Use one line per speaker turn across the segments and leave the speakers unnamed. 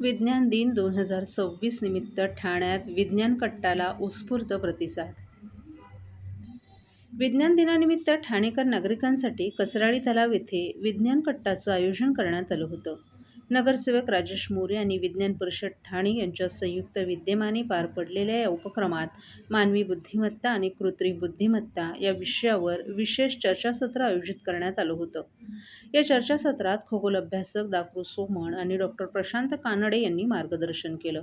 विज्ञान दिन 2026 निमित्त ठाण्यात विज्ञान कट्टाला उत्स्फूर्त प्रतिसाद. विज्ञान दिनानिमित्त ठाणेकर नागरिकांसाठी कसराळी तलाव येथे विज्ञान कट्टाचं आयोजन करण्यात आलं होतं. नगरसेवक राजेश मोरे आणि विज्ञान परिषद ठाणे यांच्या संयुक्त विद्यमाने पार पडलेल्या या उपक्रमात मानवी बुद्धिमत्ता आणि कृत्रिम बुद्धिमत्ता या विषयावर विशेष चर्चासत्र आयोजित करण्यात आलं होतं. या चर्चासत्रात खगोल अभ्यासक डॉ. सोमण आणि डॉ. प्रशांत कानडे यांनी मार्गदर्शन केलं.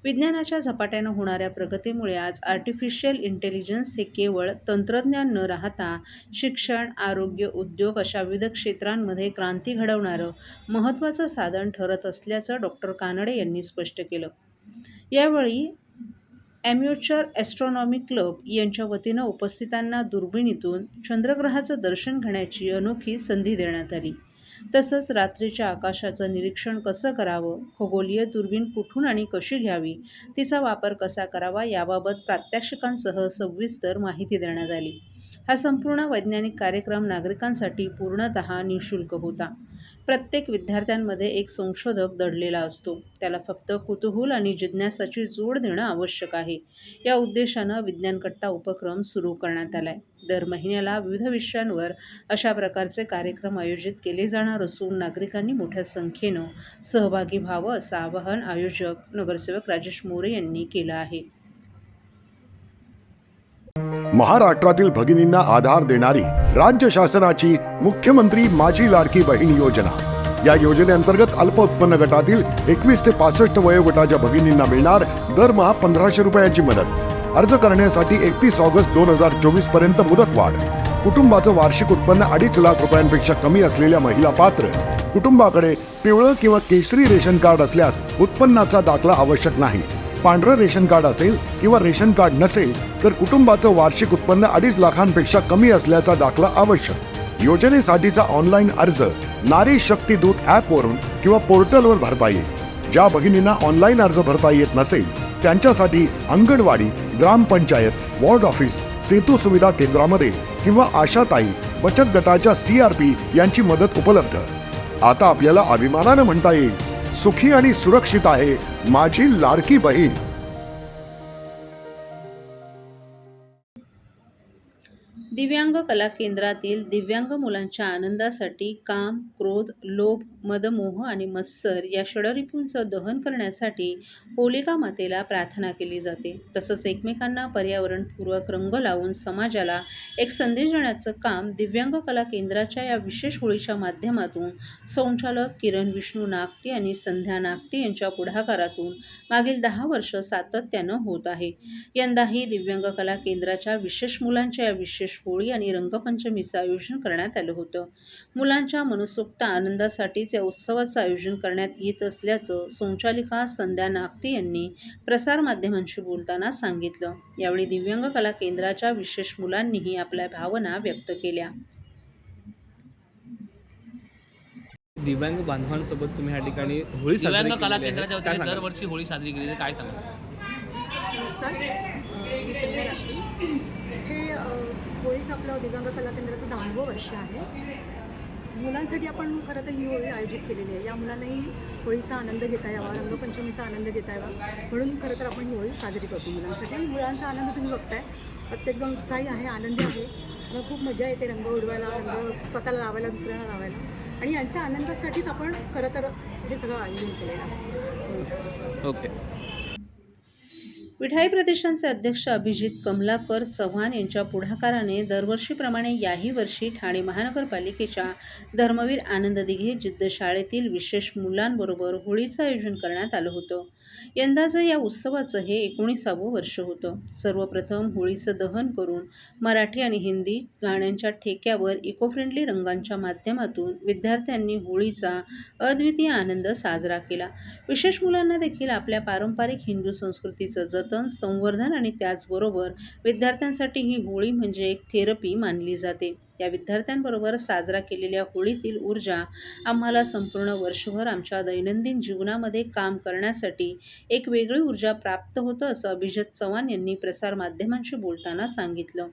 विज्ञानाच्या झपाट्यानं होणाऱ्या प्रगतीमुळे आज आर्टिफिशियल इंटेलिजन्स हे केवळ तंत्रज्ञान न राहता शिक्षण, आरोग्य, उद्योग अशा विविध क्षेत्रांमध्ये क्रांती घडवणारं महत्त्वाचं साधन ठरत असल्याचं डॉ. कानडे यांनी स्पष्ट केलं. यावेळी ॲम्युचर ॲस्ट्रॉनॉमी क्लब यांच्या वतीनं उपस्थितांना दुर्बिणीतून चंद्रग्रहाचं दर्शन घेण्याची अनोखी संधी देण्यात आली. तसंच रात्रीच्या आकाशाचं निरीक्षण कसं करावं, खगोलीय दुर्बीण कुठून आणि कशी घ्यावी, तिचा वापर कसा करावा याबाबत प्रात्यक्षिकांसह सविस्तर माहिती देण्यात आली. हा संपूर्ण वैज्ञानिक कार्यक्रम नागरिकांसाठी पूर्णतः निःशुल्क होता. प्रत्येक विद्यार्थ्यांमध्ये एक संशोधक दडलेला असतो. त्याला फक्त कुतूहल आणि जिज्ञासाची जोड देणं आवश्यक आहे. या उद्देशानं विज्ञान कट्टा उपक्रम सुरू करण्यात आलाय. दर महिन्याला विविध विषयांवर अशा प्रकारचे कार्यक्रम आयोजित केले जाणार असून नागरिकांनी मोठ्या संख्येनं सहभागी व्हावं असं आवाहन आयोजक नगरसेवक राजेश मोरे यांनी केलं आहे.
महाराष्ट्रातील भगिनींना आधार देणारी राज्य शासनाची मुख्यमंत्री माझी लाडकी बहीण योजना. या योजनेअंतर्गत अल्प उत्पन्न गटातील 21 ते 65 वयोगटाच्या भगिनींना मिळणार दरमहा 1500 रुपयांची मदत. अर्ज करण्यासाठी 31 ऑगस्ट 2024 पर्यंत मुदतवाढ. कुटुंबाचं वार्षिक उत्पन्न 2.5 लाख रुपयांपेक्षा कमी असलेल्या महिला पात्र. कुटुंबाकडे पिवळं किंवा केशरी रेशन कार्ड असल्यास उत्पन्नाचा दाखला आवश्यक नाही. पांढरं रेशन कार्ड असेल किंवा रेशन कार्ड नसेल तर कुटुंबाचं वार्षिक उत्पन्न 2.5 लाखांपेक्षा कमी असल्याचा दाखला आवश्यक. योजनेसाठीचा ऑनलाईन अर्ज नारी शक्ती दूत ॲपवरून किंवा पोर्टलवर भरता येईल. ज्या भगिनींना ऑनलाईन अर्ज भरता येत नसेल त्यांच्यासाठी अंगणवाडी, ग्रामपंचायत, वॉर्ड ऑफिस, सेतू सुविधा केंद्रामध्ये किंवा आशाताई बचत गटाच्या CRP यांची मदत उपलब्ध. आता आपल्याला अभिमानानं म्हणता येईल, सुखी आणि सुरक्षित आहे माझी लाडकी बहीण.
दिव्यांग कला केंद्रातील दिव्यांग मुलांच्या आनंदासाठी काम, क्रोध, लोभ, मदमोह आणि मत्सर या षडरिपूंचं दहन करण्यासाठी होलिका मातेला प्रार्थना केली जाते. तसंच एकमेकांना पर्यावरणपूरक रंग लावून समाजाला एक संदेश देण्याचं काम दिव्यांग कला केंद्राच्या या विशेष होळीच्या माध्यमातून संचालक किरण विष्णू नागटे आणि संध्या नागटे यांच्या पुढाकारातून मागील 10 वर्ष सातत्यानं होत आहे. यंदाही दिव्यांग कला केंद्राच्या विशेष मुलांच्या या विशेष होळी आणि रंगपंचमीचं आयोजन करण्यात आलं होतं. मुलांच्या मनसोक्त आनंदासाठीच या उत्सवाचं आयोजन करण्यात येत असल्याचं संचालिका संध्या नागटे यांनी प्रसारमाध्यमांशी बोलताना सांगितलं. यावेळी दिव्यांग कला केंद्राच्या विशेष मुलांनीही आपल्या भावना व्यक्त केल्या.
दिव्यांग बांधवांसोबत तुम्ही या ठिकाणी होळी साजरी
दिव्यांग कला
केलेली आहे.
केंद्राच्या
काय
वतीने
सांगाल?
दरवर्षी होळी साजरी केली जाते, काय सांगा?
नमस्कार. हे होळीचं आपलं दिव्यांग कला केंद्राचं 10वं वर्ष आहे. मुलांसाठी आपण खरं तर ही होळी आयोजित केलेली आहे. या मुलांनाही होळीचा आनंद घेता यावा, रंगपंचमीचा आनंद घेता यावा म्हणून खरं तर आपण ही होळी साजरी करतो मुलांसाठी. आणि मुलांचा आनंद तुम्ही बघताय, प्रत्येकजण उत्साही आहे, आनंदी आहे. मला खूप मजा येते रंग उडवायला, रंग स्वतःला लावायला, दुसऱ्यांना लावायला. आणि यांच्या आनंदासाठीच आपण खरं तर हे सगळं आयोजन केलेलं आहे.
ओके.
विठाई प्रतिष्ठानचे अध्यक्ष अभिजित कमलाकर चव्हाण यांच्या पुढाकाराने दरवर्षीप्रमाणे याही वर्षी ठाणे महानगरपालिकेच्या धर्मवीर आनंद दिघे जिद्द शाळेतील विशेष मुलांबरोबर होळीचं आयोजन करण्यात आलं होतं. यंदाचं या उत्सवाचं हे 19वं वर्ष होतं. सर्वप्रथम होळीचं दहन करून मराठी आणि हिंदी गाण्यांच्या ठेक्यावर इको फ्रेंडली रंगांच्या माध्यमातून विद्यार्थ्यांनी होळीचा अद्वितीय आनंद साजरा केला. विशेष मुलांना देखील आपल्या पारंपरिक हिंदू संस्कृतीचं जतन, संवर्धन आणि त्याचबरोबर विद्यार्थ्यांसाठी ही होळी म्हणजे एक थेरपी मानली जाते. या विद्यार्थ्यांबरोबर साजरा केलेल्या होळीतील ऊर्जा आम्हाला संपूर्ण वर्षभर आमच्या दैनंदिन जीवनामध्ये काम करण्यासाठी एक वेगळी ऊर्जा प्राप्त होतं असं अभिजित चव्हाण यांनी प्रसारमाध्यमांशी बोलताना सांगितलं.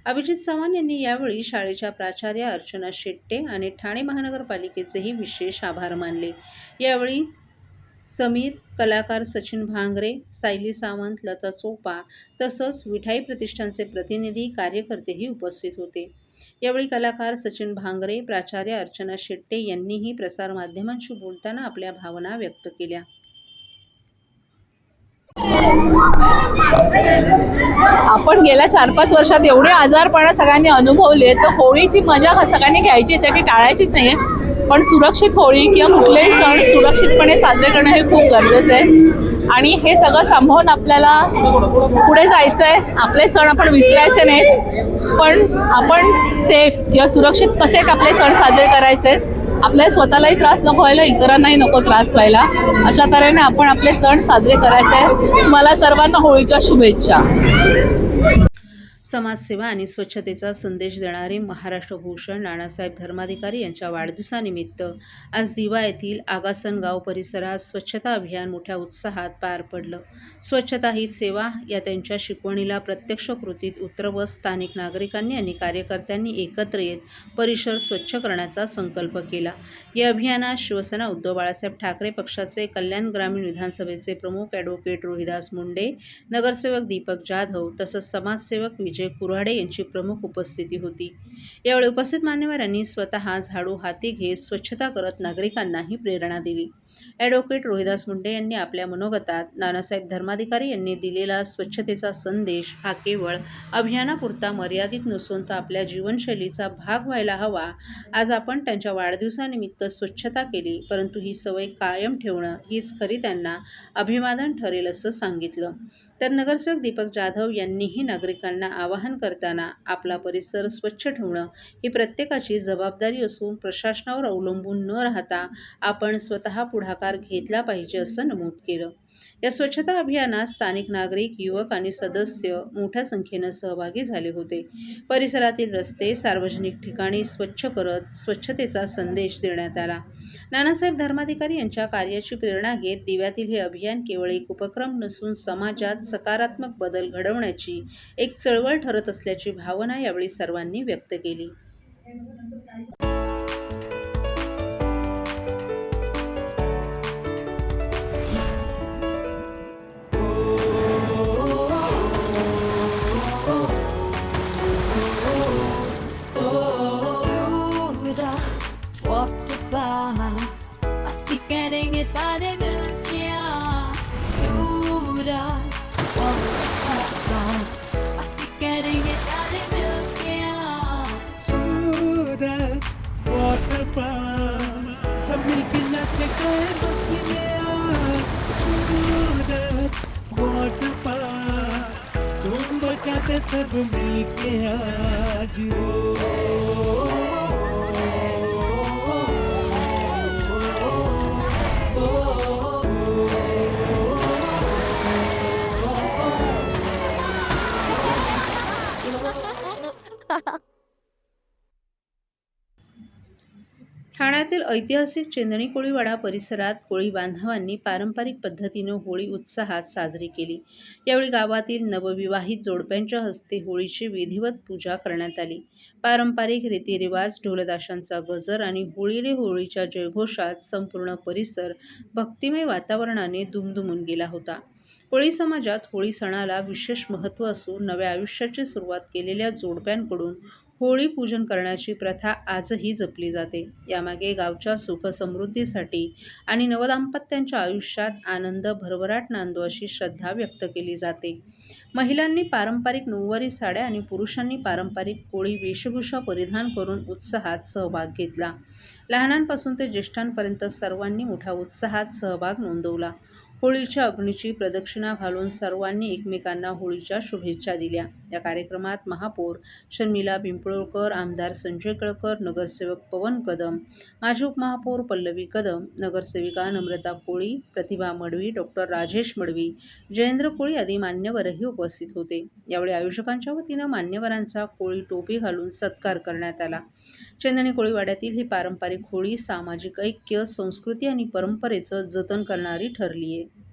अभिजित चव्हाण यांनी यावेळी शाळेच्या प्राचार्या अर्चना शेट्टे आणि ठाणे महानगरपालिकेचेही विशेष आभार मानले. यावेळी समीर, कलाकार सचिन भांगरे, सायली सावंत, लता चोपा तसंच विठाई प्रतिष्ठानचे प्रतिनिधी, कार्यकर्तेही उपस्थित होते. यावेळी कलाकार सचिन भांगरे, प्राचार्य अर्चना शेट्टे यांनीही प्रसारमाध्यमांशी बोलताना आपल्या भावना व्यक्त केल्या.
आपण गेल्या 4-5 वर्षात एवढे आजारपणा सगळ्यांनी अनुभवले, तर होळीची मजा सगळ्यांनी घ्यायचीच आहे, ती टाळायचीच नाही आहे. पण सुरक्षित होळी किंवा कुठलेही सण सुरक्षितपणे साजरे करणं हे खूप गरजेचं आहे. आणि हे सगळं सांभाळून आपल्याला पुढे जायचं आहे. आपले सण आपण विसरायचे नाहीत, पण आपण सेफ किंवा सुरक्षित कसे आपले सण साजरे करायचे, आपल्याला स्वतःलाही त्रास नको व्हायला, इतरांनाही नको त्रास व्हायला, अशा तऱ्हेने आपण आपले सण साजरे करायचे. मला सर्वांना होळीच्या शुभेच्छा.
समाजसेवा आणि स्वच्छतेचा संदेश देणारे महाराष्ट्र भूषण नानासाहेब धर्माधिकारी यांच्या वाढदिवसानिमित्त आज दिवा येथील आगासन गाव परिसरात स्वच्छता अभियान मोठ्या उत्साहात पार पडलं. स्वच्छता ही सेवा या त्यांच्या शिकवणीला प्रत्यक्ष कृतीत उतरवत स्थानिक नागरिकांनी आणि कार्यकर्त्यांनी एकत्र येत परिसर स्वच्छ करण्याचा संकल्प केला. या अभियानात शिवसेना उद्धव बाळासाहेब ठाकरे पक्षाचे कल्याण ग्रामीण विधानसभेचे प्रमुख ॲडव्होकेट रोहिदास मुंडे, नगरसेवक दीपक जाधव तसंच समाजसेवक विजय कुऱ्हाडे यांची प्रमुख उपस्थिती होती. यावेळी उपस्थित मान्यवरांनी स्वतः झाडू हाती घेत स्वच्छता करत नागरिकांनाही प्रेरणा दिली. ॲडव्होकेट रोहिदास मुंडे यांनी आपल्या मनोगतात नानासाहेब धर्माधिकारी यांनी दिलेला स्वच्छतेचा संदेश हा केवळ अभियानापुरता मर्यादित नसून तो आपल्या जीवनशैलीचा भाग व्हायला हवा. आज आपण त्यांच्या वाढदिवसानिमित्त स्वच्छता केली, परंतु ही सवय कायम ठेवणं हीच खरी त्यांना अभिवादन ठरेल असं सांगितलं. तर नगरसेवक दीपक जाधव यांनीही नागरिकांना आवाहन करताना आपला परिसर स्वच्छ ठेवणं ही प्रत्येकाची जबाबदारी असून प्रशासनावर अवलंबून न राहता आपण स्वतः पुढाकार घेतला पाहिजे असं नमूद केलं. या स्वच्छता अभियानात स्थानिक नागरिक, युवक आणि सदस्य मोठ्या संख्येनं सहभागी झाले होते. परिसरातील रस्ते, सार्वजनिक ठिकाणी स्वच्छ करत स्वच्छतेचा संदेश देण्यात आला. नानासाहेब धर्माधिकारी यांच्या कार्याची प्रेरणा घेत दिव्यातील हे अभियान केवळ एक उपक्रम नसून समाजात सकारात्मक बदल घडवण्याची एक चळवळ ठरत असल्याची भावना यावेळी सर्वांनी व्यक्त केली.
Pasti kering sare milkya Sura Pasti kering sare milkya
Surat water park सब मिलके नाचे गाए मस्ती में आज सूरत वाटर पार्क तुम बचाते सब मिलके आज
ठाण्यातील ऐतिहासिक चेंदणी कोळीवाडा परिसरात कोळी बांधवांनी पारंपरिक पद्धतीनं होळी उत्साहात साजरी केली. यावेळी गावातील नवविवाहित जोडप्यांच्या हस्ते होळीची विधिवत पूजा करण्यात आली. पारंपरिक रीतिरिवाज, ढोलताशांचा गजर आणि होळीले होळीच्या जयघोषात संपूर्ण परिसर भक्तिमय वातावरणाने दुमदुमून गेला होता. कोळी समाजात होळी सणाला विशेष महत्त्व असून नव्या आयुष्याची सुरुवात केलेल्या जोडप्यांकडून होळी पूजन करण्याची प्रथा आजही जपली जाते. यामागे गावच्या सुख-समृद्धीसाठी आणि नवदाम्पत्यांच्या आयुष्यात आनंद भरभराट नांदो अशी श्रद्धा व्यक्त केली जाते. महिलांनी पारंपरिक नऊवारी साड्या आणि पुरुषांनी पारंपरिक कोळी वेशभूषा परिधान करून उत्साहात सहभाग घेतला. लहानांपासून ते ज्येष्ठांपर्यंत सर्वांनी मोठ्या उत्साहात सहभाग नोंदवला. होळीच्या अग्नीची प्रदक्षिणा घालून सर्वांनी एकमेकांना होळीच्या शुभेच्छा दिल्या. या कार्यक्रमात महापौर शर्मिला पिंपळकर, आमदार संजय केळकर, नगरसेवक पवन कदम, माजी उपमहापौर पल्लवी कदम, नगरसेविका नम्रता कोळी, प्रतिभा मडवी, डॉक्टर राजेश मडवी, जयेंद्र कोळी आदी मान्यवरही उपस्थित होते. यावेळी आयोजकांच्या वतीनं मान्यवरांचा कोळी टोपी घालून सत्कार करण्यात आला. चेंदणी कोळीवाड्यातील ही पारंपरिक होळी सामाजिक ऐक्य, संस्कृती आणि परंपरेचं जतन करणारी ठरली आहे.